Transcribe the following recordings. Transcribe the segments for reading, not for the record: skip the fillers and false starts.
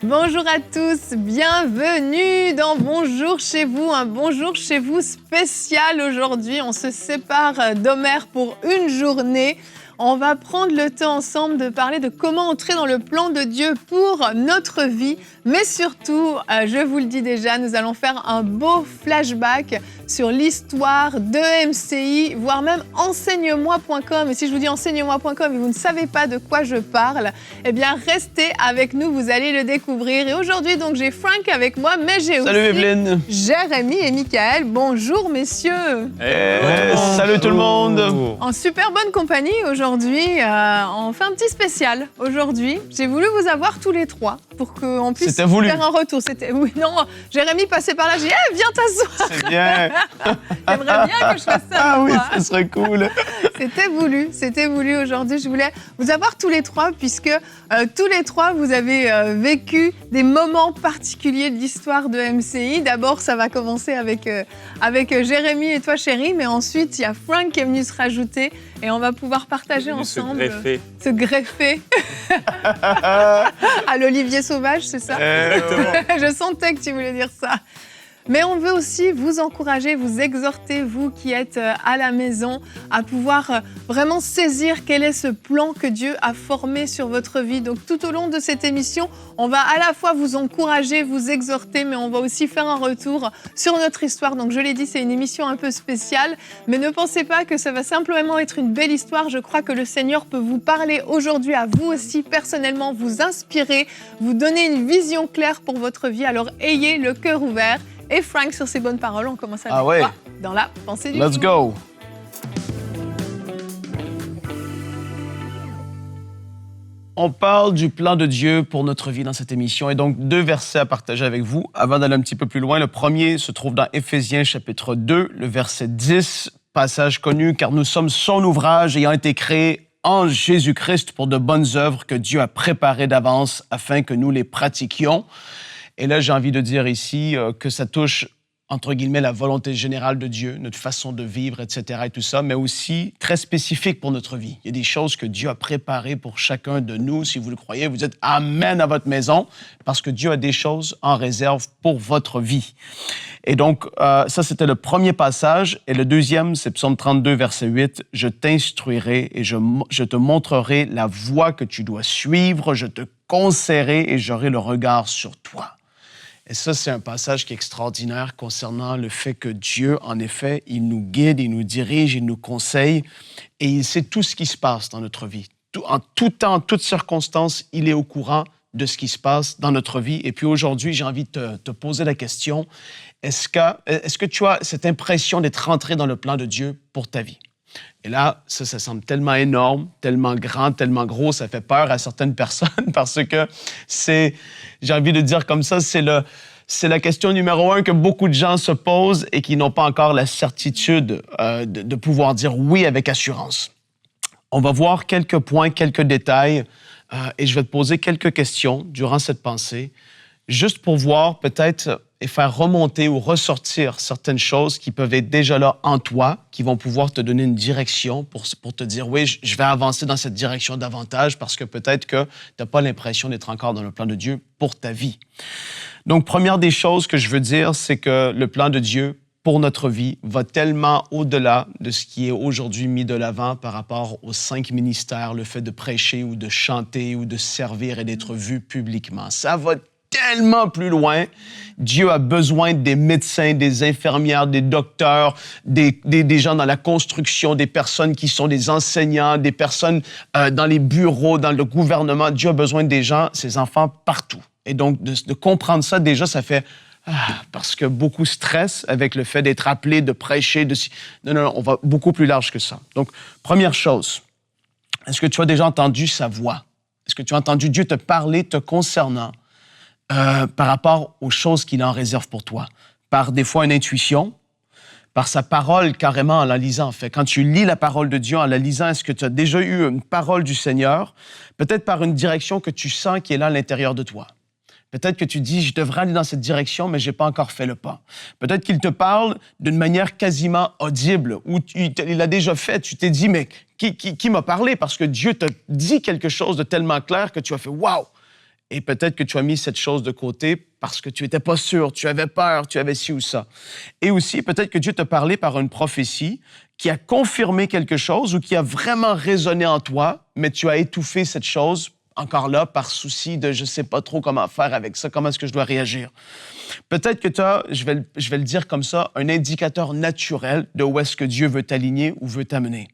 Bonjour à tous, bienvenue dans Bonjour chez vous, un Bonjour chez vous spécial aujourd'hui. On se sépare d'Omer pour une journée. On va prendre le temps ensemble de parler de comment entrer dans le plan de Dieu pour notre vie. Mais surtout, je vous le dis déjà, nous allons faire un beau flashback sur l'histoire de MCI, voire même enseigne-moi.com. Et si je vous dis enseigne-moi.com et vous ne savez pas de quoi je parle, eh bien restez avec nous, vous allez le découvrir. Et aujourd'hui, donc, j'ai Frank avec moi, mais j'ai aussi Evelyne. Jérémy et Michael. Bonjour messieurs. Salut tout le monde. En super bonne compagnie aujourd'hui, on fait un petit spécial aujourd'hui. J'ai voulu vous avoir tous les trois pour qu'on puisse faire un retour. Oui, non, Jérémy passait par là, j'ai dit hey, viens t'asseoir. C'est bien. J'aimerais bien que je fasse ça. Ah oui, ça serait cool. C'était voulu aujourd'hui. Je voulais vous avoir tous les trois puisque tous les trois vous avez vécu des moments particuliers de l'histoire de MCI. D'abord, ça va commencer avec Jérémy et toi chérie, mais ensuite il y a Frank qui est venu se rajouter et on va pouvoir partager ensemble se greffer à l'Olivier Sauvage, c'est ça? Je sentais que tu voulais dire ça. Mais on veut aussi vous encourager, vous exhorter, vous qui êtes à la maison, à pouvoir vraiment saisir quel est ce plan que Dieu a formé sur votre vie. Donc tout au long de cette émission, on va à la fois vous encourager, vous exhorter, mais on va aussi faire un retour sur notre histoire. Donc je l'ai dit, c'est une émission un peu spéciale, mais ne pensez pas que ça va simplement être une belle histoire. Je crois que le Seigneur peut vous parler aujourd'hui à vous aussi personnellement, vous inspirer, vous donner une vision claire pour votre vie. Alors ayez le cœur ouvert. Et Frank, sur ces bonnes paroles, on commence avec toi dans la pensée du jour. Let's go! On parle du plan de Dieu pour notre vie dans cette émission. Et donc, 2 versets à partager avec vous. Avant d'aller un petit peu plus loin, le premier se trouve dans Éphésiens chapitre 2, le verset 10, passage connu, « Car nous sommes son ouvrage ayant été créés en Jésus-Christ pour de bonnes œuvres que Dieu a préparées d'avance afin que nous les pratiquions. » Et là, j'ai envie de dire ici que ça touche, entre guillemets, la volonté générale de Dieu, notre façon de vivre, etc. et tout ça, mais aussi très spécifique pour notre vie. Il y a des choses que Dieu a préparées pour chacun de nous. Si vous le croyez, vous dites « Amen » à votre maison, parce que Dieu a des choses en réserve pour votre vie. Et donc, ça, c'était le premier passage. Et le deuxième, c'est Psaume 32, verset 8. « Je t'instruirai et je te montrerai la voie que tu dois suivre. Je te conseillerai et j'aurai le regard sur toi. » Et ça, c'est un passage qui est extraordinaire concernant le fait que Dieu, en effet, il nous guide, il nous dirige, il nous conseille et il sait tout ce qui se passe dans notre vie. En tout temps, en toutes circonstances, il est au courant de ce qui se passe dans notre vie. Et puis aujourd'hui, j'ai envie de te poser la question, est-ce que tu as cette impression d'être rentré dans le plan de Dieu pour ta vie? Et là, ça semble tellement énorme, tellement grand, tellement gros, ça fait peur à certaines personnes parce que j'ai envie de dire comme ça, c'est la question numéro 1 que beaucoup de gens se posent et qui n'ont pas encore la certitude de pouvoir dire oui avec assurance. On va voir quelques points, quelques détails et je vais te poser quelques questions durant cette pensée, juste pour voir peut-être et faire remonter ou ressortir certaines choses qui peuvent être déjà là en toi, qui vont pouvoir te donner une direction pour te dire, oui, je vais avancer dans cette direction davantage parce que peut-être que tu n'as pas l'impression d'être encore dans le plan de Dieu pour ta vie. Donc, première des choses que je veux dire, c'est que le plan de Dieu pour notre vie va tellement au-delà de ce qui est aujourd'hui mis de l'avant par rapport aux 5 ministères, le fait de prêcher ou de chanter ou de servir et d'être vu publiquement. Ça va tellement plus loin. Dieu a besoin des médecins, des infirmières, des docteurs, des gens dans la construction, des personnes qui sont des enseignants, des personnes dans les bureaux, dans le gouvernement. Dieu a besoin des gens, ses enfants, partout. Et donc, de comprendre ça, déjà, ça fait... parce que beaucoup stressent avec le fait d'être appelé, de prêcher. Non, on va beaucoup plus large que ça. Donc, première chose, est-ce que tu as déjà entendu sa voix? Est-ce que tu as entendu Dieu te parler te concernant par rapport aux choses qu'il en réserve pour toi? Par des fois une intuition, par sa parole carrément en la lisant. En fait, quand tu lis la parole de Dieu en la lisant, est-ce que tu as déjà eu une parole du Seigneur? Peut-être par une direction que tu sens qui est là à l'intérieur de toi. Peut-être que tu dis, je devrais aller dans cette direction, mais je n'ai pas encore fait le pas. Peut-être qu'il te parle d'une manière quasiment audible, ou il l'a déjà fait. Tu t'es dit, mais qui m'a parlé? Parce que Dieu t'a dit quelque chose de tellement clair que tu as fait « wow ». Et peut-être que tu as mis cette chose de côté parce que tu n'étais pas sûr, tu avais peur, tu avais ci ou ça. Et aussi, peut-être que Dieu t'a parlé par une prophétie qui a confirmé quelque chose ou qui a vraiment résonné en toi, mais tu as étouffé cette chose, encore là, par souci de je ne sais pas trop comment faire avec ça, comment est-ce que je dois réagir. Peut-être que tu as, je vais le dire comme ça, un indicateur naturel de où est-ce que Dieu veut t'aligner ou veut t'amener.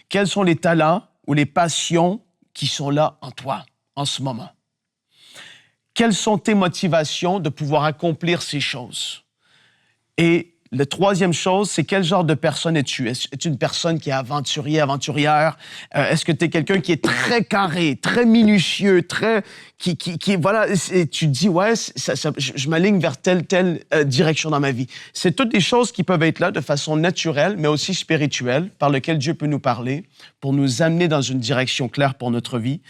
Quels sont les talents ou les passions qui sont là en toi en ce moment? Quelles sont tes motivations de pouvoir accomplir ces choses? Et la troisième chose, c'est quel genre de personne es-tu? Es-tu une personne qui est aventurière? Est-ce que tu es quelqu'un qui est très carré, très minutieux, qui voilà, et tu te dis, ouais, je m'aligne vers telle direction dans ma vie. C'est toutes des choses qui peuvent être là de façon naturelle, mais aussi spirituelle, par lesquelles Dieu peut nous parler, pour nous amener dans une direction claire pour notre vie.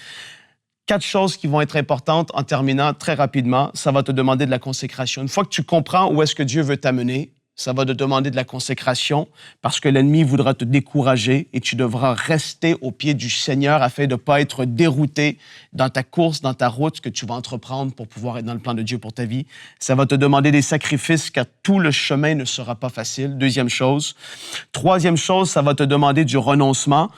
4 choses qui vont être importantes en terminant très rapidement. Ça va te demander de la consécration. Une fois que tu comprends où est-ce que Dieu veut t'amener, ça va te demander de la consécration parce que l'ennemi voudra te décourager et tu devras rester au pied du Seigneur afin de ne pas être dérouté dans ta course, dans ta route que tu vas entreprendre pour pouvoir être dans le plan de Dieu pour ta vie. Ça va te demander des sacrifices car tout le chemin ne sera pas facile. Deuxième chose. Troisième chose, ça va te demander du renoncement.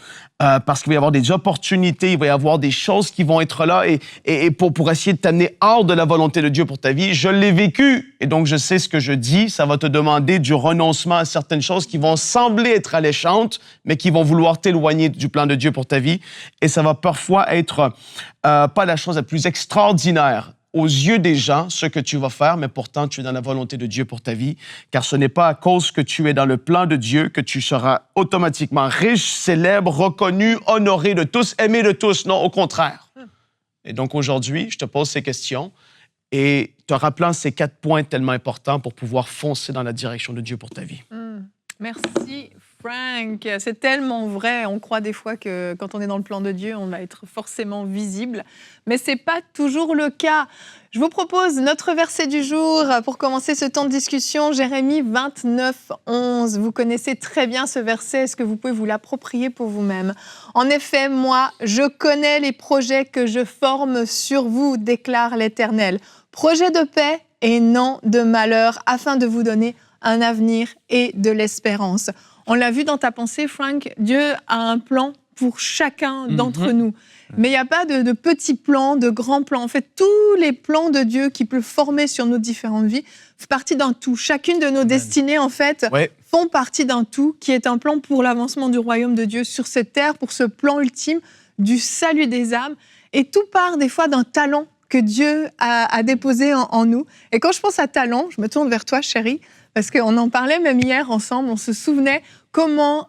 Parce qu'il va y avoir des opportunités, il va y avoir des choses qui vont être là et pour essayer de t'amener hors de la volonté de Dieu pour ta vie. Je l'ai vécu et donc je sais ce que je dis. Ça va te demander du renoncement à certaines choses qui vont sembler être alléchantes, mais qui vont vouloir t'éloigner du plan de Dieu pour ta vie. Et ça va parfois être pas la chose la plus extraordinaire aux yeux des gens, ce que tu vas faire, mais pourtant, tu es dans la volonté de Dieu pour ta vie, car ce n'est pas à cause que tu es dans le plan de Dieu que tu seras automatiquement riche, célèbre, reconnu, honoré de tous, aimé de tous. Non, au contraire. Et donc, aujourd'hui, je te pose ces questions et te rappelant ces 4 points tellement importants pour pouvoir foncer dans la direction de Dieu pour ta vie. Merci, Frank. C'est tellement vrai. On croit des fois que quand on est dans le plan de Dieu, on va être forcément visible. Mais ce n'est pas toujours le cas. Je vous propose notre verset du jour pour commencer ce temps de discussion. Jérémie 29, 11. Vous connaissez très bien ce verset. Est-ce que vous pouvez vous l'approprier pour vous-même? En effet, moi, je connais les projets que je forme sur vous, déclare l'Éternel. Projets de paix et non de malheur, afin de vous donner un avenir et de l'espérance. On l'a vu dans ta pensée, Frank, Dieu a un plan pour chacun d'entre nous. Mais il n'y a pas de petits plans, de grands plans. En fait, tous les plans de Dieu qu'il peut former sur nos différentes vies font partie d'un tout. Chacune de nos destinées, en fait, font partie d'un tout qui est un plan pour l'avancement du royaume de Dieu sur cette terre, pour ce plan ultime du salut des âmes. Et tout part des fois d'un talent que Dieu a déposé en nous. Et quand je pense à talent, je me tourne vers toi, chérie, parce qu'on en parlait même hier ensemble, on se souvenait comment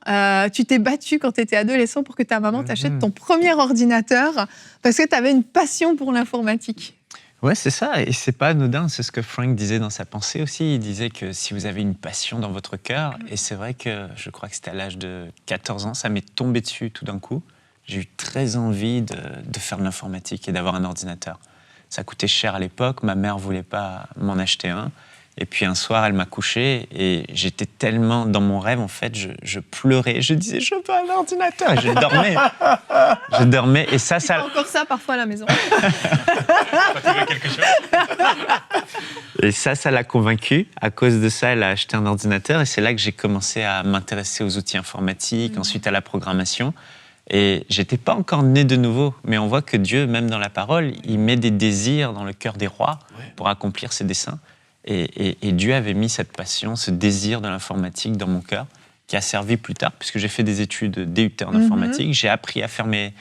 tu t'es battu quand tu étais adolescent pour que ta maman t'achète ton premier ordinateur, parce que tu avais une passion pour l'informatique. Ouais, c'est ça, et c'est pas anodin, c'est ce que Frank disait dans sa pensée aussi. Il disait que si vous avez une passion dans votre cœur, et c'est vrai que je crois que c'était à l'âge de 14 ans, ça m'est tombé dessus tout d'un coup. J'ai eu très envie de faire de l'informatique et d'avoir un ordinateur. Ça coûtait cher à l'époque, ma mère voulait pas m'en acheter un. Et puis un soir, elle m'a couché et j'étais tellement dans mon rêve, en fait, je pleurais. Je disais, je veux un ordinateur. Et je dormais. Je dormais. Et ça... encore ça parfois à la maison. quelque chose. Et ça l'a convaincue. À cause de ça, elle a acheté un ordinateur. Et c'est là que j'ai commencé à m'intéresser aux outils informatiques, ensuite à la programmation. Et j'étais pas encore né de nouveau. Mais on voit que Dieu, même dans la parole, il met des désirs dans le cœur des rois pour accomplir ses desseins. Et Dieu avait mis cette passion, ce désir de l'informatique dans mon cœur, qui a servi plus tard, puisque j'ai fait des études DUT en informatique. J'ai appris à faire mes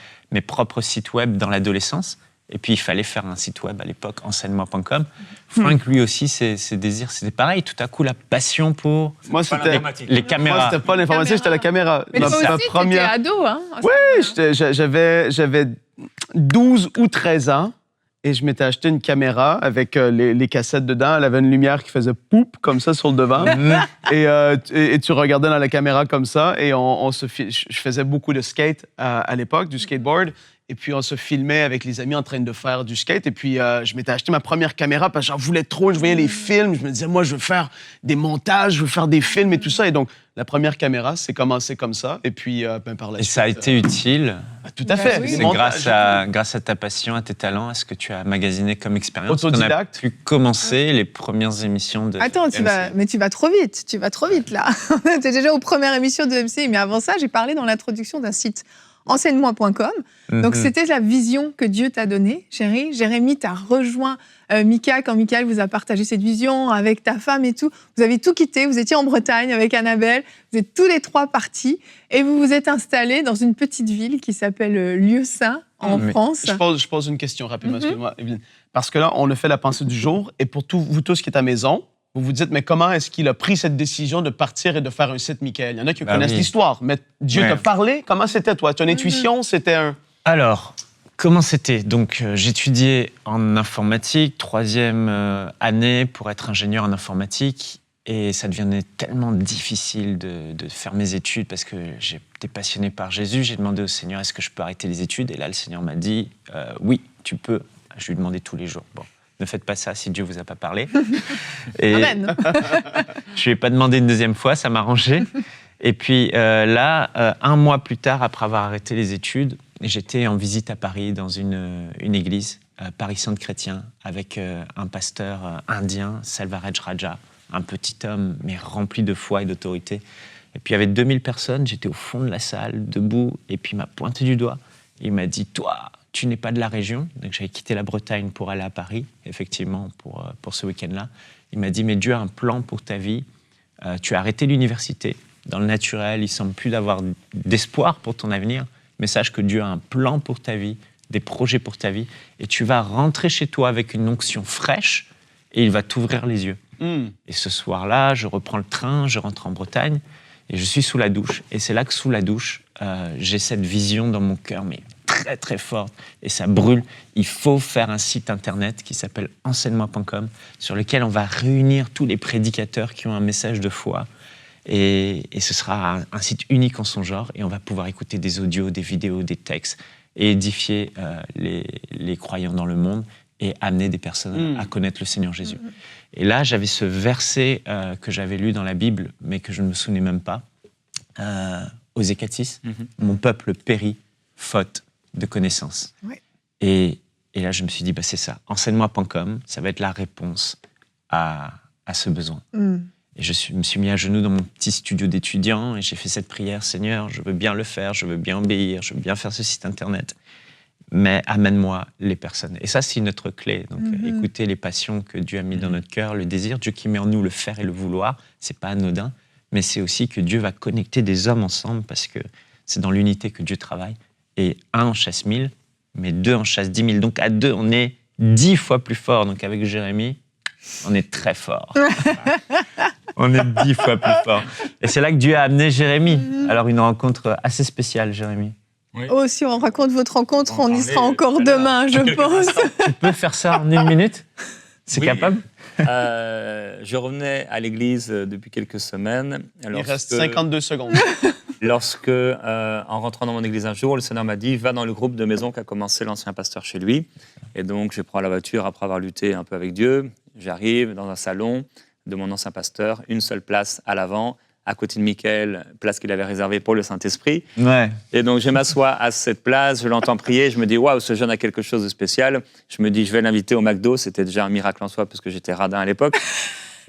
propres sites web dans l'adolescence. Et puis, il fallait faire un site web à l'époque, enseigne-moi.com. Frank, lui aussi, ses désirs, c'était pareil. Tout à coup, la passion pour les caméras. Moi, c'était pas l'informatique, c'était la caméra. Mais toi aussi, t'étais ado, hein? Oui, j'avais 12 ou 13 ans. Et je m'étais acheté une caméra avec les cassettes dedans. Elle avait une lumière qui faisait poup comme ça sur le devant. Et tu regardais dans la caméra comme ça. Et je faisais beaucoup de skate à l'époque, du skateboard. Et puis, on se filmait avec les amis en train de faire du skate. Et puis, je m'étais acheté ma première caméra parce que j'en voulais trop. Je voyais les films. Je me disais, moi, je veux faire des montages, je veux faire des films et tout ça. Et donc, La première caméra, c'est commencé comme ça. Et puis, par la Et suite... ça a été utile. Tout à fait. oui. C'est grâce à ta passion, à tes talents, à ce que tu as magasiné comme expérience. Autodidacte. On a pu commencer les premières émissions de Attends, MC. tu vas trop vite. Tu vas trop vite, là. Tu es déjà aux premières émissions de MC. Mais avant ça, j'ai parlé dans l'introduction d'un site enseigne-moi.com. Donc, c'était la vision que Dieu t'a donnée, chérie. Jérémy t'a rejoint Mika quand Michael vous a partagé cette vision avec ta femme et tout. Vous avez tout quitté. Vous étiez en Bretagne avec Annabelle. Vous êtes tous les trois partis et vous vous êtes installés dans une petite ville qui s'appelle Lieu-Saint en France. Je pose une question rapidement, excuse-moi, Evelyne. Parce que là, on a fait la pensée du jour et pour vous tous qui êtes à la maison, vous vous dites, mais comment est-ce qu'il a pris cette décision de partir et de faire un site Michael? Il y en a qui connaissent l'histoire, mais Dieu t'a parlé. Comment c'était, toi? Ton intuition, c'était un... Alors, comment c'était? Donc, j'étudiais en informatique, 3e année pour être ingénieur en informatique. Et ça devenait tellement difficile de faire mes études parce que j'étais passionné par Jésus. J'ai demandé au Seigneur, est-ce que je peux arrêter les études? Et là, le Seigneur m'a dit, oui, tu peux. Je lui demandais tous les jours. Bon, ne faites pas ça si Dieu vous a pas parlé. Et Amen. je lui ai pas demandé une deuxième fois, ça m'a arrangé. Et puis là, 1 mois plus tard, après avoir arrêté les études, j'étais en visite à Paris dans une église, Paris Centre Chrétien, avec un pasteur indien, Selvaraj Raja, un petit homme, mais rempli de foi et d'autorité. Et puis il y avait 2000 personnes, j'étais au fond de la salle, debout, et puis il m'a pointé du doigt. Il m'a dit, toi, tu n'es pas de la région. Donc j'avais quitté la Bretagne pour aller à Paris, effectivement, pour ce week-end-là. Il m'a dit, mais Dieu a un plan pour ta vie. Tu as arrêté l'université. Dans le naturel, il ne semble plus d'avoir d'espoir pour ton avenir. Mais sache que Dieu a un plan pour ta vie, des projets pour ta vie. Et tu vas rentrer chez toi avec une onction fraîche et il va t'ouvrir les yeux. Et ce soir-là, je reprends le train, je rentre en Bretagne et je suis sous la douche. Et c'est là que sous la douche, j'ai cette vision dans mon cœur, mais très très forte, et ça brûle. Il faut faire un site internet qui s'appelle enseigne-moi.com, sur lequel on va réunir tous les prédicateurs qui ont un message de foi. Et ce sera un site unique en son genre, et on va pouvoir écouter des audios, des vidéos, des textes, et édifier les croyants dans le monde, et amener des personnes à connaître le Seigneur Jésus. Et là, j'avais ce verset que j'avais lu dans la Bible, mais que je ne me souvenais même pas, Osée 4:6, mon peuple périt, faute de connaissances. Ouais. Et là, je me suis dit, c'est ça, enseigne-moi.com, ça va être la réponse à ce besoin. Et je me suis mis à genoux dans mon petit studio d'étudiant et j'ai fait cette prière, Seigneur, je veux bien le faire, je veux bien obéir, je veux bien faire ce site internet, mais amène-moi les personnes. Et ça, c'est notre clé. Donc, écouter les passions que Dieu a mis dans notre cœur, le désir, Dieu qui met en nous le faire et le vouloir, c'est pas anodin, mais c'est aussi que Dieu va connecter des hommes ensemble parce que c'est dans l'unité que Dieu travaille. Et 1 en chasse 1000, mais 2 en chasse 10 000. Donc, à 2, on est 10 fois plus fort. Donc, avec Jérémy, on est très fort. On est 10 fois plus fort. Et c'est là que Dieu a amené Jérémy. Alors, une rencontre assez spéciale, Jérémy. Oui. Oh, si on raconte votre rencontre, on y sera encore demain, je pense. Tu peux faire ça en 1 minute? C'est capable? Je revenais à l'église depuis quelques semaines. Il reste 52 secondes. Lorsque, en rentrant dans mon église un jour, le Seigneur m'a dit « Va dans le groupe de maison qu'a commencé l'ancien pasteur chez lui ». Et donc, je prends la voiture après avoir lutté un peu avec Dieu. J'arrive dans un salon de mon ancien pasteur, une seule place à l'avant, à côté de Michael, place qu'il avait réservée pour le Saint-Esprit. Ouais. Et donc, je m'assois à cette place, je l'entends prier, je me dis « Waouh, ce jeune a quelque chose de spécial ». Je me dis « Je vais l'inviter au McDo ». C'était déjà un miracle en soi parce que j'étais radin à l'époque.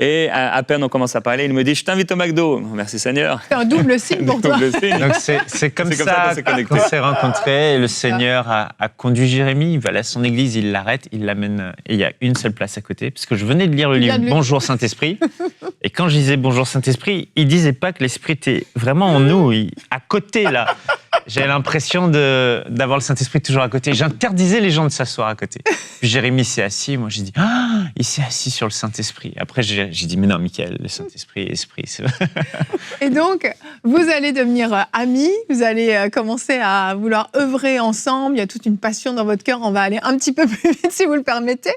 Et à peine on commence à parler, il me dit « Je t'invite au McDo ». Merci Seigneur. C'est un double signe pour toi. Donc c'est comme ça qu'on s'est rencontrés. Et le Seigneur a conduit Jérémy, il va à son église, il l'arrête, il l'amène. Et il y a une seule place à côté. Parce que je venais de lire le livre « Bonjour Saint-Esprit ». Et quand je disais « Bonjour Saint-Esprit », il ne disait pas que l'Esprit était vraiment en nous, à côté là. J'avais l'impression d'avoir le Saint-Esprit toujours à côté. J'interdisais les gens de s'asseoir à côté. Puis Jérémy s'est assis. Moi, j'ai dit, il s'est assis sur le Saint-Esprit. Après, j'ai dit, mais non, Michael, le Saint-Esprit, Esprit. Et donc, vous allez devenir amis. Vous allez commencer à vouloir œuvrer ensemble. Il y a toute une passion dans votre cœur. On va aller un petit peu plus vite, si vous le permettez.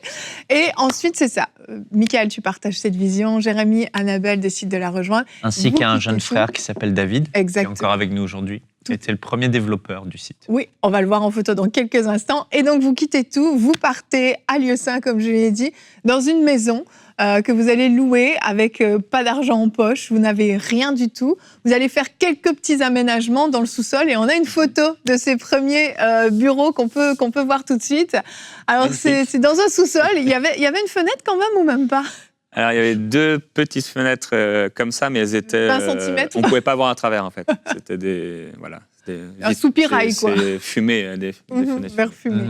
Et ensuite, c'est ça. Michael, tu partages cette vision. Jérémy, Annabelle décide de la rejoindre. Ainsi qu'un jeune frère qui s'appelle David, Exactement. qui est encore avec nous aujourd'hui. J'étais le premier développeur du site. Oui, on va le voir en photo dans quelques instants. Et donc, vous quittez tout, vous partez à Lieusaint, comme je l'ai dit, dans une maison que vous allez louer avec pas d'argent en poche, vous n'avez rien du tout. Vous allez faire quelques petits aménagements dans le sous-sol et on a une photo de ces premiers bureaux qu'on peut voir tout de suite. Alors, c'est dans un sous-sol. Il y avait une fenêtre quand même ou même pas? Alors, il y avait 2 petites fenêtres comme ça, mais elles étaient... 20 centimètres. On ne pouvait pas voir à travers, en fait. C'était des... Voilà. Un soupirail, quoi. C'est fumé, des fenêtres. Verre fumé.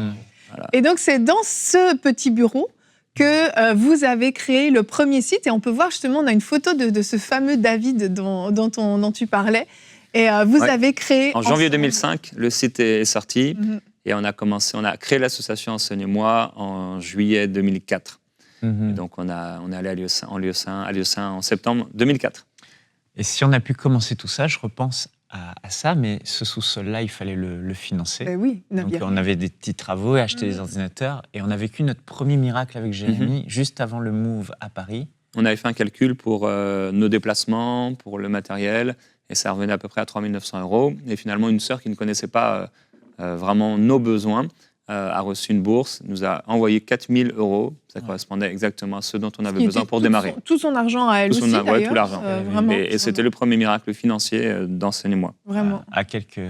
Voilà. Et donc, c'est dans ce petit bureau que vous avez créé le premier site. Et on peut voir justement, on a une photo de ce fameux David dont tu parlais. Et vous avez créé... En janvier 2005, le site est sorti. Et on a créé l'association Enseigne-moi en juillet 2004. Et donc, on est allé à Lieusaint en septembre 2004. Et si on a pu commencer tout ça, je repense à ça, mais ce sous-sol-là, il fallait le financer. Ben oui, donc, on avait des petits travaux et acheté des ordinateurs. Et on a vécu notre premier miracle avec Jérémy juste avant le move à Paris. On avait fait un calcul pour nos déplacements, pour le matériel, et ça revenait à peu près à 3 900 €. Et finalement, une sœur qui ne connaissait pas vraiment nos besoins a reçu une bourse, nous a envoyé 4 000 €. Ça correspondait exactement à ce dont on avait besoin pour démarrer. Tout son argent à elle aussi, d'ailleurs. Tout l'argent. Et c'était le premier miracle financier d'Enseigne-moi. Vraiment. À quelques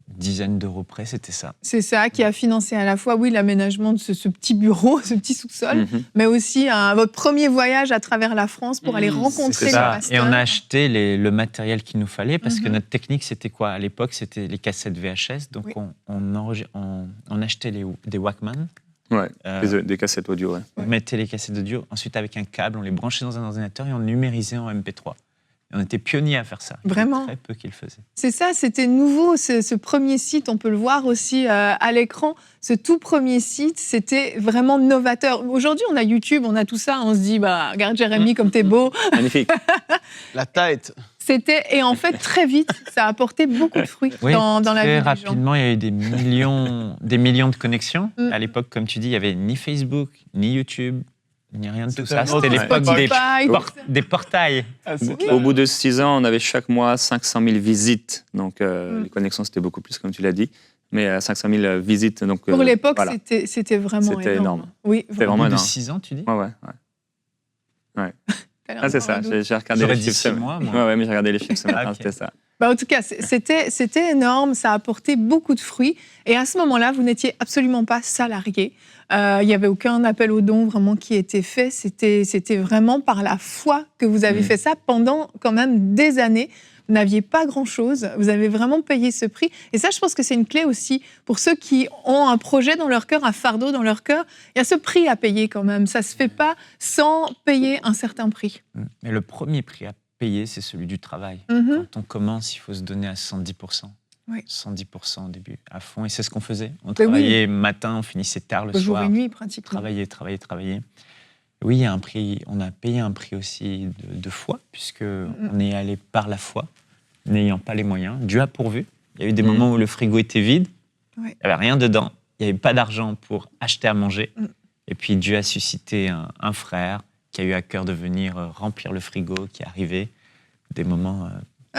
dizaines d'euros près, c'était ça. C'est ça qui a financé à la fois, oui, l'aménagement de ce petit bureau, ce petit sous-sol, mais aussi votre premier voyage à travers la France pour aller rencontrer les pasteurs. Et on a acheté le matériel qu'il nous fallait parce que notre technique, c'était quoi? À l'époque, c'était les cassettes VHS. Donc, on achetait des Walkman. Ouais, des cassettes audio. Ouais. On mettait les cassettes audio. Ensuite, avec un câble, on les branchait dans un ordinateur et on numérisait en MP3. Et on était pionniers à faire ça. Vraiment. Très peu qui le faisaient. C'est ça, c'était nouveau, ce premier site. On peut le voir aussi à l'écran. Ce tout premier site, c'était vraiment novateur. Aujourd'hui, on a YouTube, on a tout ça. On se dit, regarde Jérémy, comme t'es beau. Magnifique. La tête. Et en fait, très vite, ça a apporté beaucoup de fruits dans la vie des gens. Très rapidement, il y a eu des millions de connexions. À l'époque, comme tu dis, il n'y avait ni Facebook, ni YouTube, ni rien de tout ça. C'était l'époque des portails. Au bout de 6 ans, on avait chaque mois 500 000 visites. Donc, les connexions, c'était beaucoup plus, comme tu l'as dit. Mais 500 000 visites. Donc, pour l'époque, c'était vraiment énorme. Oui, c'était vraiment énorme. Au bout de 6 ans, tu dis? Ouais. C'est ça, j'ai regardé les chiffres. 6 mois, moi. Ouais, mais j'ai regardé les chiffres ce matin, c'était ça. En tout cas, c'était énorme, ça a apporté beaucoup de fruits. Et à ce moment-là, vous n'étiez absolument pas salarié. Il n'y avait aucun appel aux dons vraiment qui était fait. C'était vraiment par la foi que vous avez fait ça pendant quand même des années. Vous n'aviez pas grand-chose, vous avez vraiment payé ce prix. Et ça, je pense que c'est une clé aussi pour ceux qui ont un projet dans leur cœur, un fardeau dans leur cœur. Il y a ce prix à payer quand même. Ça ne se fait pas sans payer un certain prix. Mais le premier prix à payer, c'est celui du travail. Quand on commence, il faut se donner à 110%. Oui. 110% au début, à fond. Et c'est ce qu'on faisait. On travaillait matin, on finissait tard le soir. Jour et nuit, pratiquement. Travailler. Oui, il y a un prix. On a payé un prix aussi de foi, puisque on est allé par la foi, n'ayant pas les moyens. Dieu a pourvu. Il y a eu des moments où le frigo était vide, il n'y avait rien dedans, il n'y avait pas d'argent pour acheter à manger. Et puis Dieu a suscité un frère qui a eu à cœur de venir remplir le frigo, qui est arrivé. Des moments...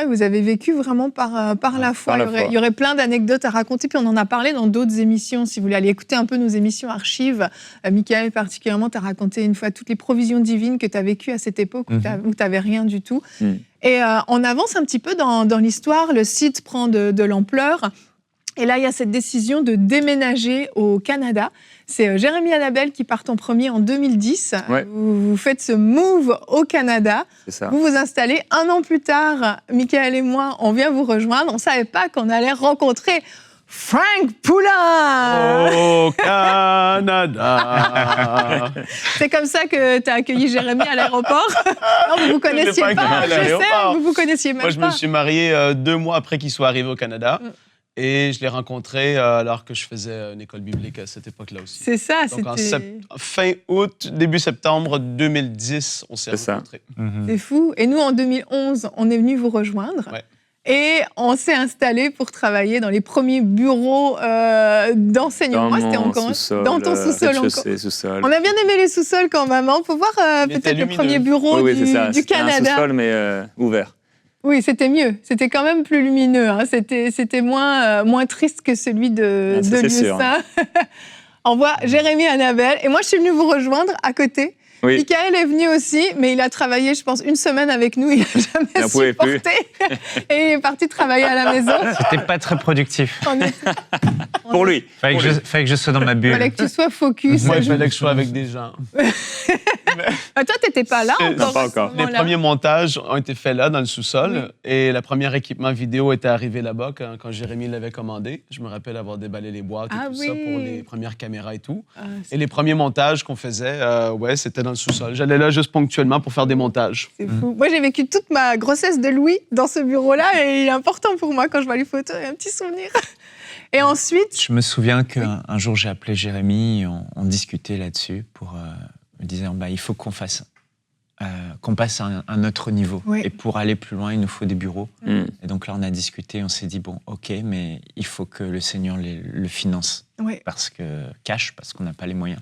vous avez vécu vraiment par la foi. Il y aurait plein d'anecdotes à raconter, puis on en a parlé dans d'autres émissions. Si vous voulez aller écouter un peu nos émissions archives, Michael particulièrement, tu as raconté une fois toutes les provisions divines que tu as vécues à cette époque où tu n'avais rien du tout. Et on avance un petit peu dans l'histoire, le site prend de l'ampleur. Et là, il y a cette décision de déménager au Canada. C'est Jérémy Annabelle qui part en premier en 2010. Ouais. Vous faites ce move au Canada. C'est ça. Vous vous installez. 1 an plus tard, Michael et moi, on vient vous rejoindre. On ne savait pas qu'on allait rencontrer Frank Poulin. Au Canada. C'est comme ça que tu as accueilli Jérémy à l'aéroport. Non, vous ne vous connaissiez pas. Je sais, vous ne vous connaissiez même pas. Moi, je me suis marié 2 mois après qu'il soit arrivé au Canada. Et je l'ai rencontré alors que je faisais une école biblique à cette époque-là aussi. C'est ça, donc fin août, début septembre 2010, on s'est rencontrés. C'est fou. Et nous, en 2011, on est venu vous rejoindre. Ouais. Et on s'est installé pour travailler dans les premiers bureaux d'enseignement. C'était encore dans ton sous-sol encore. On a bien aimé les sous-sols quand même. On peut voir peut-être le premier bureau du Canada. C'est un sous-sol, mais ouvert. Oui, c'était mieux. C'était quand même plus lumineux. Hein. C'était moins triste que celui de Lieusaint. On voit Jérémy et Annabelle. Et moi, je suis venue vous rejoindre à côté. Oui. Michael est venu aussi, mais il a travaillé, je pense, 1 semaine avec nous. Il n'a jamais supporté. Et il est parti travailler à la maison. C'était pas très productif. Pour lui. Fallait que je sois dans ma bulle. Il fallait que tu sois focus. Moi, il fallait que je sois avec des gens. Toi, tu n'étais pas là encore. Non, pas encore. Les premiers montages ont été faits là, dans le sous-sol. Oui. Et le premier équipement vidéo était arrivé là-bas quand Jérémy l'avait commandé. Je me rappelle avoir déballé les boîtes et tout ça pour les premières caméras et tout. Et les premiers montages qu'on faisait, c'était dans le sous-sol. J'allais là juste ponctuellement pour faire des montages. C'est fou. Moi, j'ai vécu toute ma grossesse de Louis dans ce bureau-là et il est important pour moi quand je vois les photos. Il y a un petit souvenir. Et ensuite... Je me souviens qu'un jour, j'ai appelé Jérémy, on discutait là-dessus pour me disant il faut qu'on passe à un autre niveau. Oui. Et pour aller plus loin, il nous faut des bureaux. Et donc là, on a discuté, on s'est dit, bon, OK, mais il faut que le Seigneur le finance. Oui. Parce qu'on n'a pas les moyens.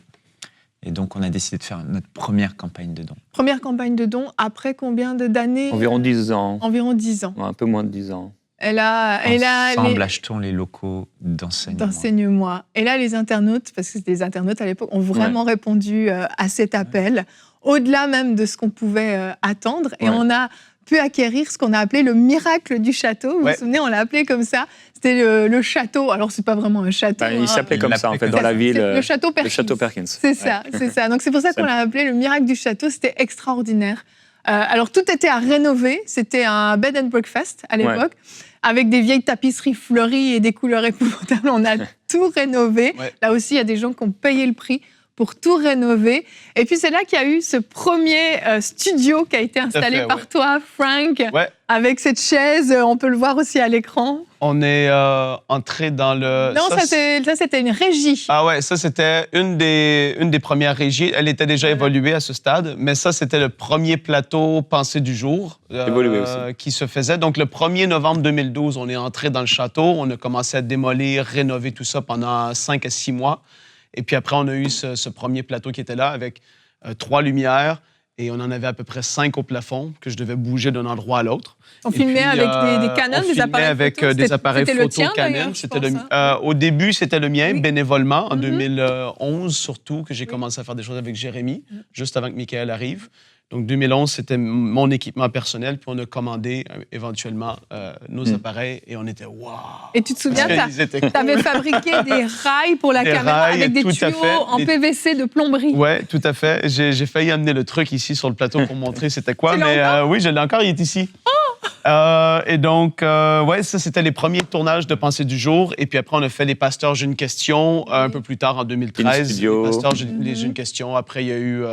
Et donc, on a décidé de faire notre première campagne de dons. Première campagne de dons, après combien d'années ? Environ 10 ans. Environ 10 ans. Ouais, un peu moins de 10 ans. Ensemble, achetons les locaux d'enseignement. Et là, les internautes, parce que c'était des internautes à l'époque, ont vraiment répondu à cet appel, au-delà même de ce qu'on pouvait attendre. Et on a pu acquérir ce qu'on a appelé le miracle du château. Vous vous souvenez, on l'a appelé comme ça. C'était le château. Alors, c'est pas vraiment un château. Il s'appelait comme ça, en fait, dans la ville. Le château Perkins. Le château Perkins. C'est ça, c'est ça. Donc, c'est pour ça qu'on l'a appelé le miracle du château. C'était extraordinaire. Alors, tout était à rénover. C'était un bed and breakfast à l'époque, avec des vieilles tapisseries fleuries et des couleurs épouvantables. On a tout rénové. Là aussi, il y a des gens qui ont payé le prix pour tout rénover. Et puis, c'est là qu'il y a eu ce premier studio qui a été installé par toi, Frank, avec cette chaise. On peut le voir aussi à l'écran. On est entré dans le... Non, ça c'était une régie. Ah ouais, ça, c'était une des premières régies. Elle était déjà évoluée à ce stade, mais ça, c'était le premier plateau Pensée du jour qui se faisait. Donc, le 1er novembre 2012, on est entré dans le château. On a commencé à démolir, rénover tout ça pendant 5 à 6 mois. Et puis après, on a eu ce premier plateau qui était là avec 3 lumières et on en avait à peu près 5 au plafond que je devais bouger d'un endroit à l'autre. On filmait avec des Canon, des appareils avec photo. Des appareils photo tien, Canon. Au début, c'était le mien, bénévolement, en 2011 surtout, que j'ai commencé à faire des choses avec Jérémy, juste avant que Michael arrive. Donc, 2011, c'était mon équipement personnel, puis on a commandé éventuellement nos appareils et on était « wow ». Et tu te souviens, tu avais fabriqué des rails pour la caméra avec des tuyaux en PVC de plomberie. Oui, tout à fait. J'ai failli amener le truc ici sur le plateau pour montrer c'était quoi, mais oui, je l'ai encore, il est ici. Et donc, ça, c'était les premiers tournages de Pensée du jour. Et puis après, on a fait Les Pasteurs, j'ai une question un peu plus tard, en 2013. Les Pasteurs, j'ai une question. Après, il y a eu...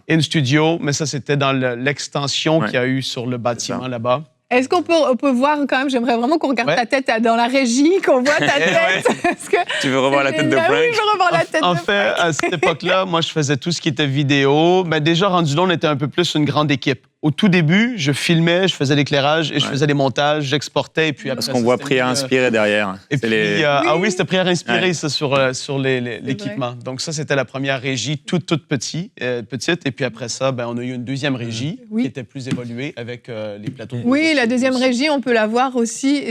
In Studio. Mais ça, c'était dans l'extension qu'il y a eu sur le bâtiment là-bas. Est-ce qu'on peut voir quand même, j'aimerais vraiment qu'on regarde ta tête dans la régie, qu'on voit ta tête. Parce que tu veux revoir la tête de Frank? Oui, je veux revoir la tête de Frank. En fait, à cette époque-là, moi, je faisais tout ce qui était vidéo. Mais déjà, rendu là, on était un peu plus une grande équipe. Au tout début, je filmais, je faisais l'éclairage et je faisais les montages, j'exportais. Et puis après, parce qu'on voit Prière inspirée derrière. Et puis, ah oui, c'était Prière inspirée, ça, sur l'équipement. Donc ça, c'était la première régie, toute petite. Et puis après ça, on a eu une deuxième régie qui était plus évoluée avec les plateaux. Oui, la deuxième régie, on peut la voir aussi.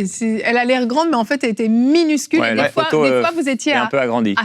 Elle a l'air grande, mais en fait, elle était minuscule. Ouais, des fois, vous étiez à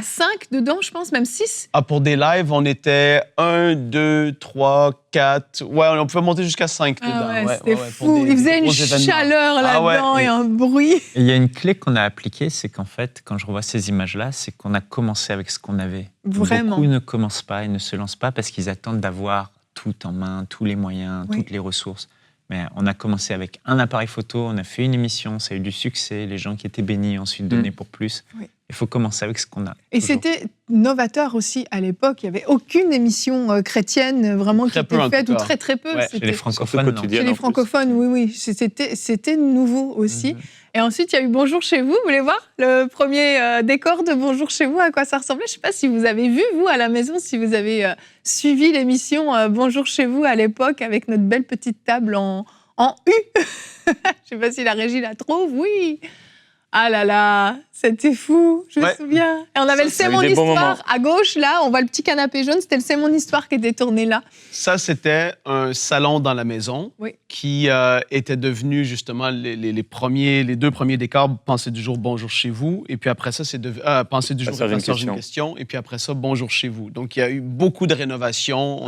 5 dedans, je pense, même 6. Ah, pour des lives, on était 1, 2, 3, 4. Ouais, on pouvait monter jusqu'à 5 dedans. C'était fou. Il faisait une chaleur là-dedans et un bruit. Et il y a une clé qu'on a appliquée, c'est qu'en fait, quand je revois ces images-là, c'est qu'on a commencé avec ce qu'on avait. Vraiment. Beaucoup ne commencent pas et ne se lancent pas parce qu'ils attendent d'avoir tout en main, tous les moyens, toutes les ressources. Mais on a commencé avec un appareil photo, on a fait une émission, ça a eu du succès, les gens qui étaient bénis ensuite donnaient pour plus. Oui. Il faut commencer avec ce qu'on a. Et c'était novateur aussi à l'époque. Il n'y avait aucune émission chrétienne vraiment qui était faite, ou très peu. Ouais, chez les francophones, Chez les francophones, oui. C'était nouveau aussi. Et ensuite, il y a eu Bonjour chez vous. Vous voulez voir le premier décor de Bonjour chez vous, à quoi ça ressemblait? Je ne sais pas si vous avez vu, vous, à la maison, si vous avez suivi l'émission Bonjour chez vous à l'époque, avec notre belle petite table en U. Je ne sais pas si la régie la trouve, oui. Ah là là, c'était fou, je me souviens. Et on avait le C'est mon histoire à gauche, là, on voit le petit canapé jaune, c'était le C'est mon histoire qui était tourné là. Ça, c'était un salon dans la maison qui était devenu justement les deux premiers décors, Pensée du jour, Bonjour chez vous. Et puis après ça, c'est Pensée du jour, Pasteur, j'ai une question. Et puis après ça, Bonjour chez vous. Donc, il y a eu beaucoup de rénovations.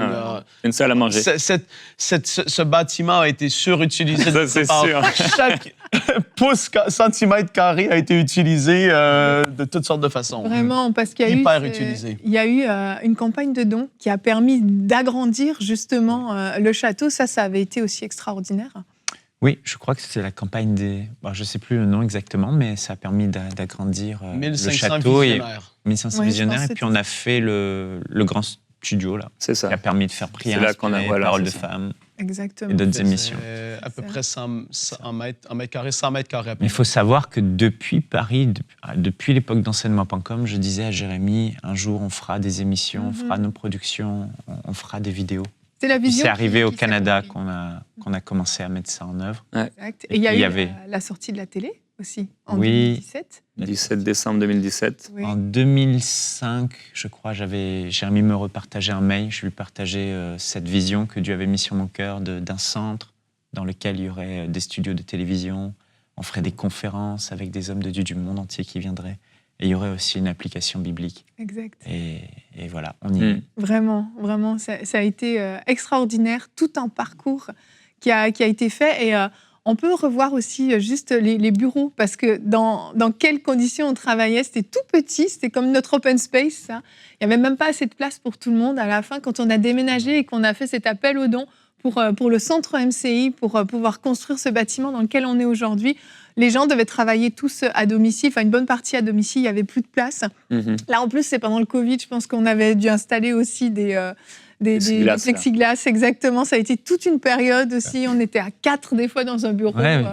Une salle à manger. Ce bâtiment a été surutilisé. Ça, c'est sûr. Chaque centimètre carré a été utilisé de toutes sortes de façons. Vraiment, parce qu'il y a eu une campagne de dons qui a permis d'agrandir justement le château. Ça avait été aussi extraordinaire. Oui, je crois que c'était la campagne des... Bon, je ne sais plus le nom exactement, mais ça a permis d'agrandir le château. 1500 visionnaires. Et puis on a fait le grand studio, là. C'est ça. Qui a permis de faire prier, Parole de femmes. Exactement. Et d'autres émissions. À peu près 100 mètres carrés. Mais il faut savoir que depuis Paris, depuis l'époque d'enseignement.com, je disais à Jérémy, un jour on fera des émissions, on fera nos productions, on fera des vidéos. C'est la vision. C'est arrivé au Canada qu'on a commencé à mettre ça en œuvre. Exact. Et il y a eu la sortie de la télé aussi, en 2017. 17 décembre 2017. Oui. En 2005, je crois, Jérémy me repartageait un mail. Je lui partageais cette vision que Dieu avait mise sur mon cœur d'un centre dans lequel il y aurait des studios de télévision. On ferait des conférences avec des hommes de Dieu du monde entier qui viendraient. Et il y aurait aussi une application biblique. Exact. Et voilà, on y est. Vraiment, vraiment, ça a été extraordinaire. Tout un parcours qui a été fait. Et on peut revoir aussi juste les bureaux, parce que dans quelles conditions on travaillait. C'était tout petit, c'était comme notre open space. Ça. Il n'y avait même pas assez de place pour tout le monde. À la fin, quand on a déménagé et qu'on a fait cet appel aux dons pour le centre MCI, pour pouvoir construire ce bâtiment dans lequel on est aujourd'hui, les gens devaient travailler tous à domicile, enfin une bonne partie à domicile, il n'y avait plus de place. Là, en plus, c'est pendant le Covid, je pense qu'on avait dû installer aussi des plexiglas, exactement. Ça a été toute une période aussi. On était à 4 des fois dans un bureau. Ouais.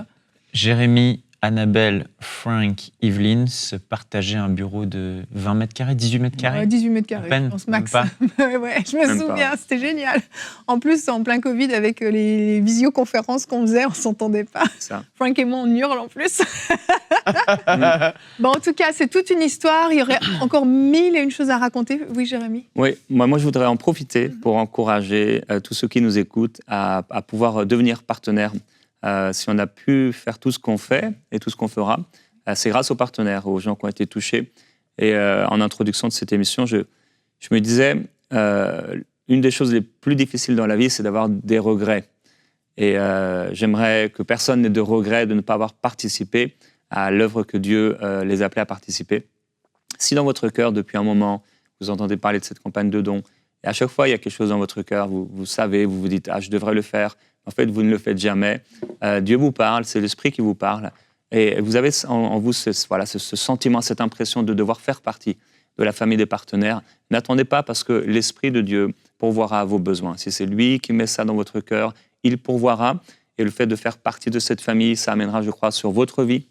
Jérémy, Annabelle, Frank, Yveline se partageaient un bureau de 20 mètres carrés, 18 mètres carrés. 18 mètres carrés, je pense, max. Je me souviens, c'était génial. En plus, en plein Covid, avec les visioconférences qu'on faisait, on ne s'entendait pas. Ça. Frank et moi, on hurle en plus. Bon, en tout cas, c'est toute une histoire. Il y aurait encore 1001 choses à raconter. Oui, Jérémy? Oui, moi, je voudrais en profiter pour encourager tous ceux qui nous écoutent à pouvoir devenir partenaires. Si on a pu faire tout ce qu'on fait et tout ce qu'on fera, c'est grâce aux partenaires, aux gens qui ont été touchés. Et en introduction de cette émission, je me disais, une des choses les plus difficiles dans la vie, c'est d'avoir des regrets. Et j'aimerais que personne n'ait de regrets de ne pas avoir participé à l'œuvre que Dieu les appelait à participer. Si dans votre cœur, depuis un moment, vous entendez parler de cette campagne de dons, et à chaque fois, il y a quelque chose dans votre cœur, vous savez, vous vous dites « Ah, je devrais le faire », en fait, vous ne le faites jamais. Dieu vous parle, c'est l'Esprit qui vous parle. Et vous avez en vous ce sentiment, cette impression de devoir faire partie de la famille des partenaires. N'attendez pas, parce que l'Esprit de Dieu pourvoira à vos besoins. Si c'est lui qui met ça dans votre cœur, il pourvoira. Et le fait de faire partie de cette famille, ça amènera, je crois, sur votre vie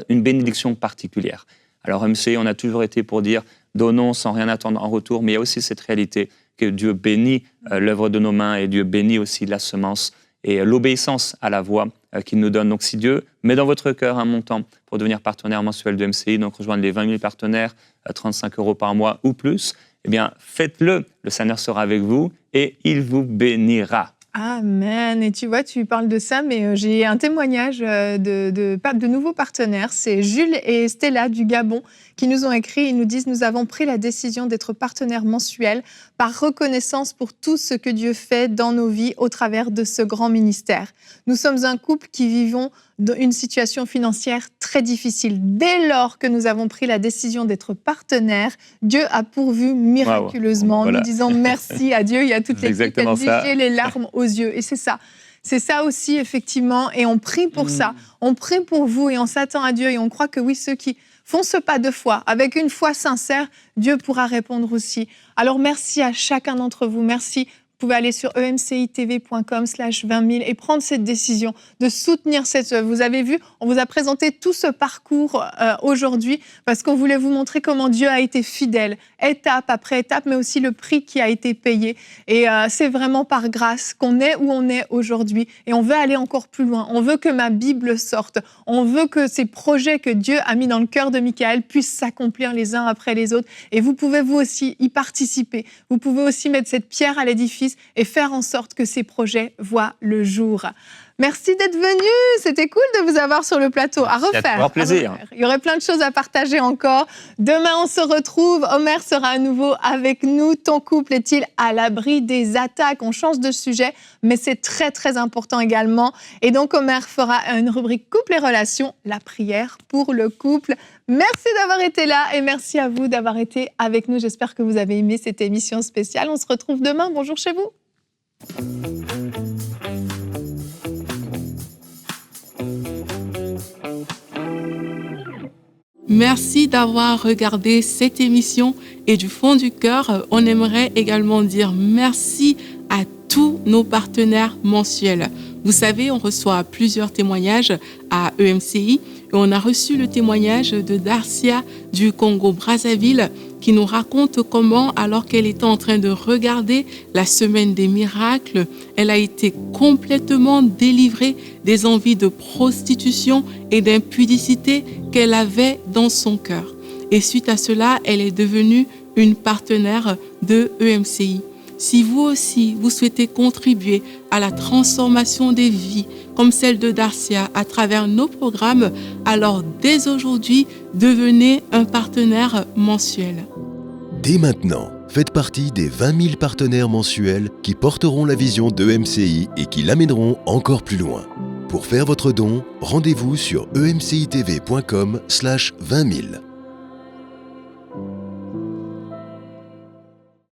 une bénédiction particulière. Alors, MCI, on a toujours été pour dire « donnons sans rien attendre en retour », mais il y a aussi cette réalité que Dieu bénit l'œuvre de nos mains, et Dieu bénit aussi la semence et l'obéissance à la voix qu'il nous donne. Donc, si Dieu met dans votre cœur un montant pour devenir partenaire mensuel de MCI, donc rejoindre les 20 000 partenaires, 35 € par mois ou plus, eh bien, faites-le. Le Seigneur sera avec vous et il vous bénira. Amen. Et tu vois, tu parles de ça, mais j'ai un témoignage de nouveaux partenaires. C'est Jules et Stella du Gabon qui nous ont écrit. Ils nous disent « Nous avons pris la décision d'être partenaires mensuels par reconnaissance pour tout ce que Dieu fait dans nos vies au travers de ce grand ministère. Nous sommes un couple qui vivons une situation financière très difficile. Dès lors que nous avons pris la décision d'être partenaires, Dieu a pourvu miraculeusement. Voilà. Nous disons merci à Dieu. Il y a toute l'équipe qui a dit « J'ai les larmes aux yeux ». Et c'est ça. C'est ça aussi, effectivement. Et on prie pour ça. On prie pour vous et on s'attend à Dieu. Et on croit que oui, ceux qui font ce pas de foi, avec une foi sincère, Dieu pourra répondre aussi. Alors merci à chacun d'entre vous. Merci Vous pouvez aller sur emcitv.com/20 000 et prendre cette décision de soutenir cette œuvre. Vous avez vu, on vous a présenté tout ce parcours aujourd'hui parce qu'on voulait vous montrer comment Dieu a été fidèle, étape après étape, mais aussi le prix qui a été payé. Et c'est vraiment par grâce qu'on est où on est aujourd'hui. Et on veut aller encore plus loin. On veut que ma Bible sorte. On veut que ces projets que Dieu a mis dans le cœur de Michael puissent s'accomplir les uns après les autres. Et vous pouvez vous aussi y participer. Vous pouvez aussi mettre cette pierre à l'édifice et faire en sorte que ces projets voient le jour. Merci d'être venu. C'était cool de vous avoir sur le plateau. À refaire. Avec plaisir. Il y aurait plein de choses à partager encore. Demain, on se retrouve. Omer sera à nouveau avec nous. Ton couple est-il à l'abri des attaques? On change de sujet, mais c'est très, très important également. Et donc, Omer fera une rubrique couple et relations, la prière pour le couple. Merci d'avoir été là et merci à vous d'avoir été avec nous. J'espère que vous avez aimé cette émission spéciale. On se retrouve demain. Bonjour chez vous. Merci d'avoir regardé cette émission et du fond du cœur, on aimerait également dire merci à tous nos partenaires mensuels. Vous savez, on reçoit plusieurs témoignages à EMCI et on a reçu le témoignage de Darcia du Congo-Brazzaville qui nous raconte comment, alors qu'elle était en train de regarder la semaine des miracles, elle a été complètement délivrée des envies de prostitution et d'impudicité qu'elle avait dans son cœur. Et suite à cela, elle est devenue une partenaire de EMCI. Si vous aussi, vous souhaitez contribuer à la transformation des vies, comme celle de Darcia, à travers nos programmes, alors dès aujourd'hui, devenez un partenaire mensuel. Dès maintenant, faites partie des 20 000 partenaires mensuels qui porteront la vision d'EMCI et qui l'amèneront encore plus loin. Pour faire votre don, rendez-vous sur emcitv.com/20 000.